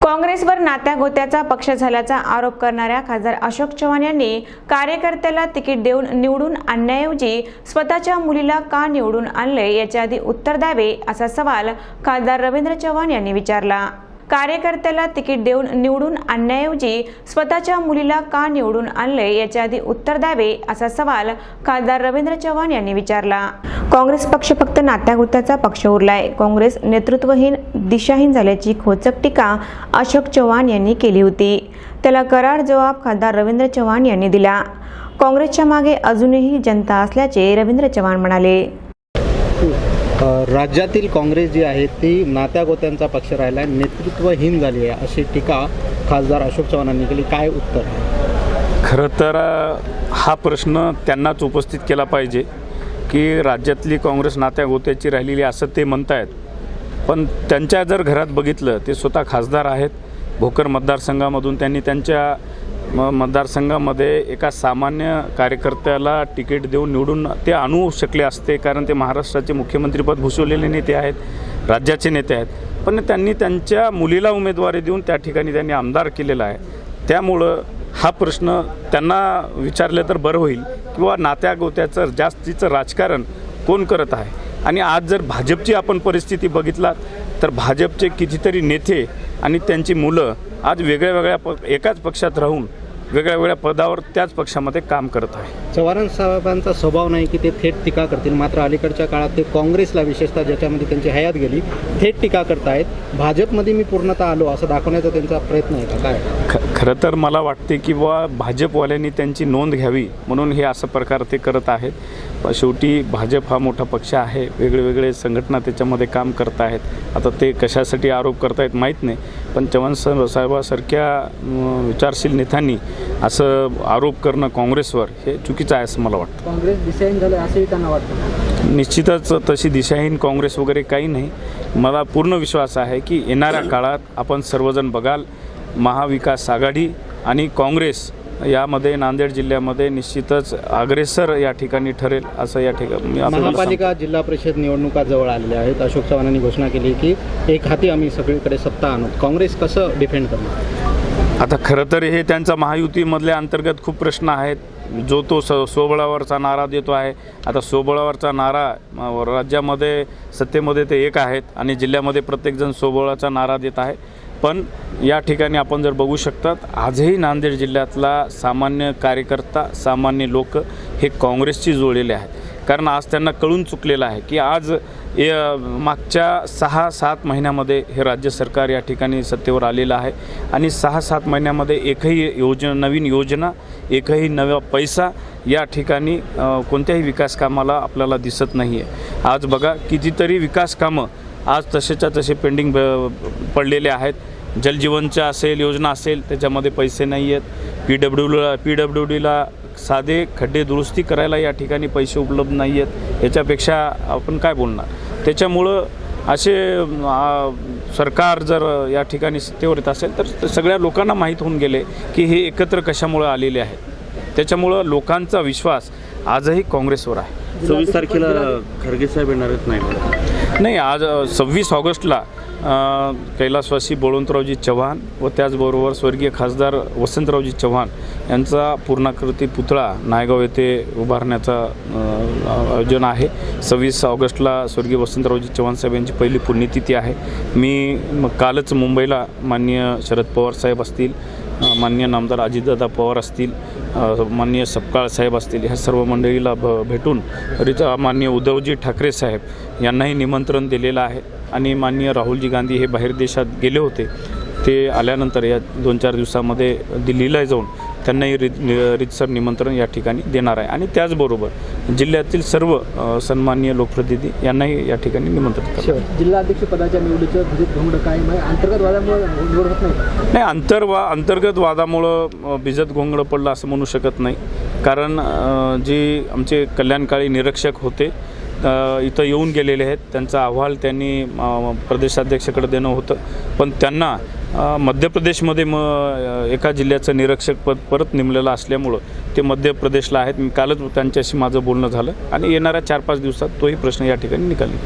काँग्रेसवर नात्यागोत्याचा पक्ष झाल्याचा आरोप करणाऱ्या खासदार अशोक चव्हाण यांनी कार्यकर्त्याला तिकीट देऊन निवडून आणण्याऐवजी स्वतःच्या मुलीला का निवडून आणले याच्या आधी उत्तर द्यावे असा सवाल खासदार रवींद्र चव्हाण यांनी विचारला। कार्यकर्त्याला तिकीट देऊन निवडून आणण्याऐवजी स्वतःच्या मुलीला का निवडून आणले याच्या आधी उत्तर द्यावे असा सवाल खासदार रवींद्र चव्हाण यांनी विचारला। काँग्रेस पक्ष फक्त नात्यागोत्याचा पक्ष उरलाय, काँग्रेस नेतृत्वहीन दिशाहीन झाल्याची खोचक टीका अशोक चव्हाण यांनी केली होती। त्याला करार जवाब खासदार रवींद्र चव्हाण यांनी दिला। काँग्रेसच्या मागे अजूनही जनता असल्याचे रवींद्र चव्हाण म्हणाले। राज्यातील काँग्रेस जी आहे ती नात्यागोत्यांचा पक्ष राहिला आहे, नेतृत्वहीन झाली आहे अशी टीका खासदार अशोक चव्हाणांनी केली। काय उत्तर आहे? खरं तर हा प्रश्न त्यांनाच उपस्थित केला पाहिजे की राज्यातली काँग्रेस नात्यागोत्याची राहिलेली असं ते म्हणतायत, पण त्यांच्या जर घरात बघितलं ते स्वतः खासदार आहेत। भोकर मतदारसंघामधून त्यांनी त्यांच्या मतदारसंघामध्ये एका सामान्य कार्यकर्त्याला तिकीट देऊन निवडून ते आणू शकले असते, कारण ते महाराष्ट्राचे मुख्यमंत्रीपद भूषवलेले नेते आहेत, राज्याचे नेते आहेत, पण त्यांनी त्यांच्या मुलीला उमेदवारी देऊन त्या ठिकाणी त्यांनी आमदार केलेला आहे। त्यामुळं हा प्रश्न त्यांना विचारले तर बरं होईल किंवा नात्यागोत्याचं जास्तीचं राजकारण कोण करत आहे। आणि आज जर भाजपची आपण परिस्थिती बघितलात तर भाजपचे कितीतरी नेते आणि त्यांची मुलं आज वेगळ्या एकाच पक्षात राहून वेगळ्या पदावर त्याच पक्षामध्ये काम करत आहे। चव्हाण साहेबांचा स्वभाव नाही की ते थेट टीका करतील, मात्र अलीकडच्या काळात ते काँग्रेसला विशेषतः ज्याच्यामध्ये त्यांची हयात गेली थेट टीका करतायत। भाजपमध्ये मी पूर्णतः आलो असं दाखवण्याचा त्यांचा प्रयत्न आहे का? काय खरं तर मला वाटते की भाजपवाल्यांनी त्यांची नोंद घ्यावी म्हणून हे असं प्रकार ते करत आहेत। शेवटी भाजप हा मोठा पक्ष आहे, वेगळे संघटना त्याच्यामध्ये काम करत आहेत। आता ते कशासाठी आरोप करतायत माहीत नाही, पण चव्हाण साहेबासारख्या विचारशील नेत्यांनी असं आरोप करणं काँग्रेसवर हे चुकीचं आहे असं मला वाटतं। काँग्रेस दिशाहीन झालं असंही त्यांना वाटतं? निश्चितच तशी दिशाहीन काँग्रेस वगैरे काही नाही। मला पूर्ण विश्वास आहे की येणाऱ्या काळात आपण सर्वजण बघाल महाविकास आघाडी आणि काँग्रेस यामध्ये नांदेड जिल्ह्यामध्ये निश्चितच अग्रेसर या ठिकाणी ठरेल असं या ठिकाणी। महापालिका जिल्हा परिषद निवडणुका जवळ आलेल्या आहेत। अशोक चव्हाणांनी घोषणा केली की एक हाती आम्ही सगळीकडे सत्ता आणू, काँग्रेस कसं डिफेंड करणार? आता खरं तर हे त्यांचा महायुतीमधल्या अंतर्गत खूप प्रश्न आहेत। जो तो स्वबळावरचा नारा देतो आहे। आता स्वबळावरचा नारा राज्यामध्ये सत्तेमध्ये ते एक आहेत आणि जिल्ह्यामध्ये प्रत्येकजण स्वबळाचा नारा देत आहे, पण या ठिकाणी आपण जर बघू शकतात आजही नांदेड जिल्ह्यातला सामान्य कार्यकर्ता सामान्य लोक हे काँग्रेसशी जोडलेले आहेत। कारण आज त्यांना कळून चुकलेलं आहे की आज मागच्या 6-7 महिन्यामध्ये हे राज्य सरकार या ठिकाणी सत्तेवर आलेलं आहे आणि 6-7 महिन्यामध्ये एकही नवीन योजना एकही नवा पैसा या ठिकाणी कोणत्याही विकास कामाला आपल्याला दिसत नाही आहे। आज बघा कितीतरी विकास कामं आज तसेच्या तसे पेंडिंग पडलेले आहेत। जलजीवनच्या असेल योजना असेल त्याच्यामध्ये पैसे नाही आहेत। PWDला साधे खड्डे दुरुस्ती करायला या ठिकाणी पैसे उपलब्ध नाही आहेत। याच्यापेक्षा आपण काय बोलणार? त्याच्यामुळं असे सरकार जर या ठेवणी सत्तेवर येत असेल तर सगळ्या लोकांना माहीत होऊन गेले की हे एकत्र कशामुळे आलेले आहेत। त्याच्यामुळं लोकांचा विश्वास आजही काँग्रेसवर आहे। 26 तारखेला खरगे साहेब येणारच नाही। आज 26 ऑगस्टला कैलासवासी बळवंतरावजी चव्हाण व त्याचबरोबर स्वर्गीय खासदार वसंतरावजी चव्हाण यांचा पूर्णाकृती पुतळा नायगाव येथे उभारण्याचा आयोजन आहे। 26 ऑगस्टला स्वर्गीय वसंतरावजी चव्हाण साहेब यांची पहिली पुण्यतिथी आहे। मी कालच मुंबईला माननीय शरद पवार साहेब असतील, माननीय नामदार अजितदादा पवार असतील, माननीय सपकाळ साहेब असतील, ह्या सर्व मंडळीला भेटून माननीय उद्धवजी ठाकरे साहेब यांनाही निमंत्रण दिलेलं आहे। आणि माननीय राहुलजी गांधी हे बाहेर देशात गेले होते, ते आल्यानंतर या 2-4 दिवसामध्ये दिल्लीला जाऊन त्यांनाही रीतसर निमंत्रण या ठिकाणी देणार आहे। आणि त्याचबरोबर जिल्ह्यातील सर्व सन्माननीय लोकप्रतिनिधी यांनाही या ठिकाणी निमंत्रण करणार। जिल्हाध्यक्ष पदाच्या निवडीचं भिजत घोंगडं काय अंतर्गत वादामुळे निवड होत नाही? अंतर्गत वादामुळं भिजत घोंगडं पडलं असं म्हणू शकत नाही, कारण जे आमचे कल्याणकाळी निरीक्षक होते इथं येऊन गेलेले आहेत, त्यांचा अहवाल त्यांनी प्रदेशाध्यक्षाकडे देणं होतं, पण त्यांना मध्य प्रदेशमध्ये एका जिल्ह्याचं निरीक्षक पद परत नेमलेलं असल्यामुळं ते मध्य प्रदेशला आहेत। मी कालच त्यांच्याशी माझं बोलणं झालं आणि येणाऱ्या 4-5 दिवसात तोही प्रश्न या ठिकाणी निकाली।